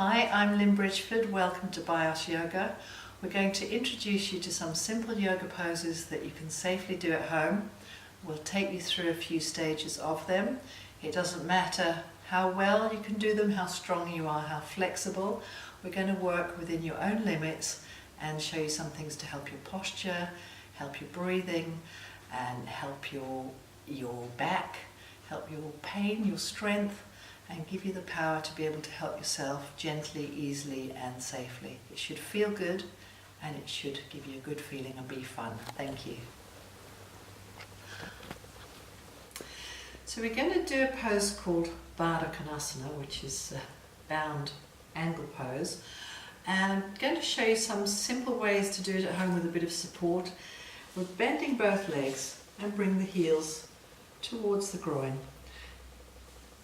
Hi, I'm Lynn Bridgeford. Welcome to BIOS Yoga. We're going to introduce you to some simple yoga poses that you can safely do at home. We'll take you through a few stages of them. It doesn't matter how well you can do them, how strong you are, how flexible. We're going to work within your own limits and show you some things to help your posture, help your breathing, and help your back, help your pain, your strength, and give you the power to be able to help yourself gently, easily and safely. It should feel good and it should give you a good feeling and be fun. Thank you. So we're going to do a pose called Baddha Konasana, which is a bound angle pose. And I'm going to show you some simple ways to do it at home with a bit of support. We're bending both legs and bring the heels towards the groin.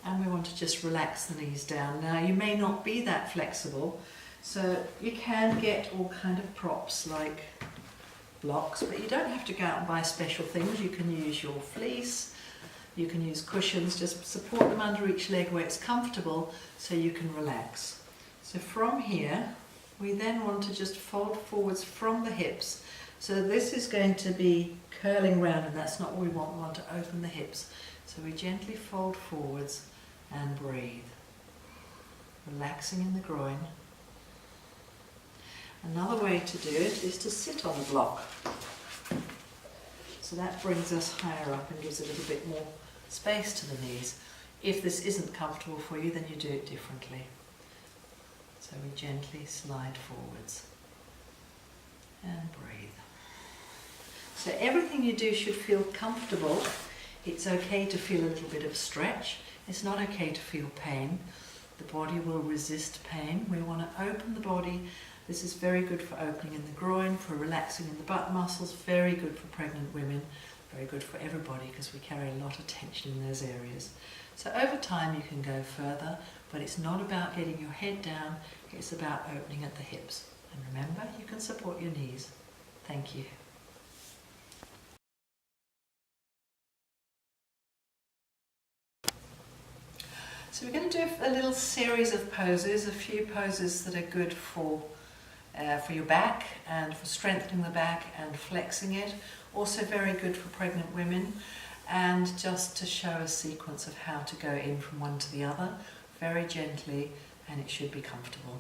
And we want to just relax the knees down. Now you may not be that flexible, so you can get all kind of props like blocks, but you don't have to go out and buy special things. You can use your fleece, you can use cushions, just support them under each leg where it's comfortable so you can relax. So from here, we then want to just fold forwards from the hips. So this is going to be curling round, and that's not what we want. We want to open the hips. So we gently fold forwards and breathe, relaxing in the groin. Another way to do it is to sit on the block. So that brings us higher up and gives a little bit more space to the knees. If this isn't comfortable for you, then you do it differently. So we gently slide forwards and breathe. So everything you do should feel comfortable. It's okay to feel a little bit of stretch. It's not okay to feel pain. The body will resist pain. We want to open the body. This is very good for opening in the groin, for relaxing in the butt muscles, very good for pregnant women, very good for everybody because we carry a lot of tension in those areas. So over time you can go further, but it's not about getting your head down, it's about opening at the hips. And remember, you can support your knees. Thank you. So we're going to do a little series of poses, a few poses that are good for your back and for strengthening the back and flexing it. Also very good for pregnant women, and just to show a sequence of how to go in from one to the other, very gently, and it should be comfortable.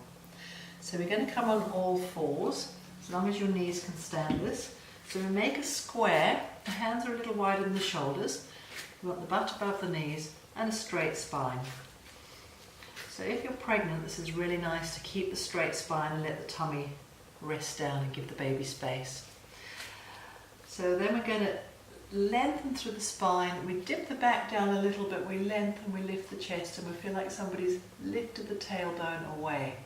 So we're going to come on all fours, as long as your knees can stand this. So we make a square, the hands are a little wider than the shoulders. We want the butt above the knees and a straight spine. So if you're pregnant, this is really nice to keep the straight spine and let the tummy rest down and give the baby space. So then we're going to lengthen through the spine. We dip the back down a little bit, we lengthen, we lift the chest, and we feel like somebody's lifted the tailbone away.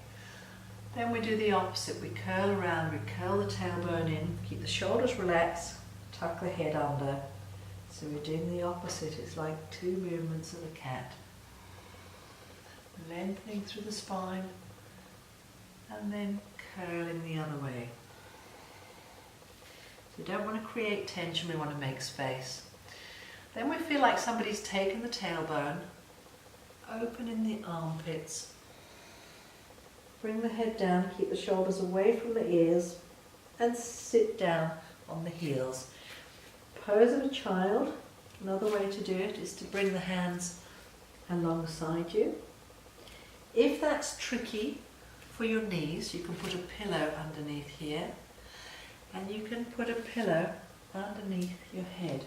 Then we do the opposite. We curl around, we curl the tailbone in, keep the shoulders relaxed, tuck the head under. So we're doing the opposite. It's like two movements of a cat. Lengthening through the spine and then curling the other way. So we don't want to create tension, we want to make space. Then we feel like somebody's taken the tailbone, open in the armpits, bring the head down, keep the shoulders away from the ears, and sit down on the heels. Pose of a child. Another way to do it is to bring the hands alongside you. If that's tricky for your knees, you can put a pillow underneath here, and you can put a pillow underneath your head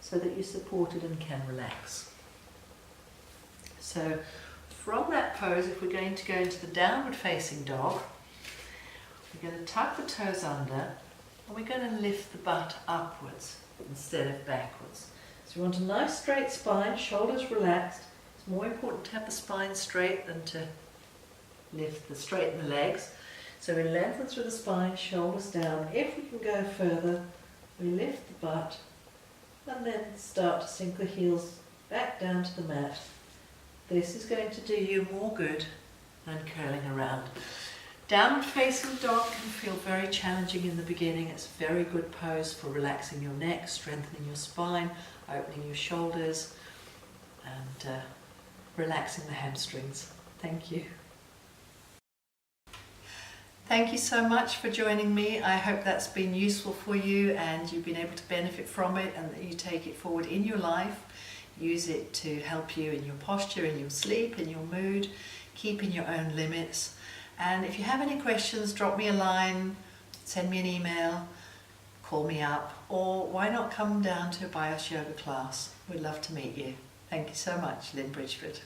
so that you're supported and can relax. So from that pose, if we're going to go into the downward facing dog, we're going to tuck the toes under and we're going to lift the butt upwards instead of backwards. So we want a nice straight spine, shoulders relaxed. It's more important to have the spine straight than to straighten the legs. So we lengthen through the spine, shoulders down. If we can go further, we lift the butt and then start to sink the heels back down to the mat. This is going to do you more good than curling around. Downward facing dog can feel very challenging in the beginning. It's a very good pose for relaxing your neck, strengthening your spine, opening your shoulders, and relaxing the hamstrings. Thank you. Thank you so much for joining me. I hope that's been useful for you and you've been able to benefit from it, and that you take it forward in your life. Use it to help you in your posture, in your sleep, in your mood, keeping your own limits. And if you have any questions, drop me a line, send me an email, call me up, or why not come down to a Bios yoga class? We'd love to meet you. Thank you so much, Lynn Bridgeford.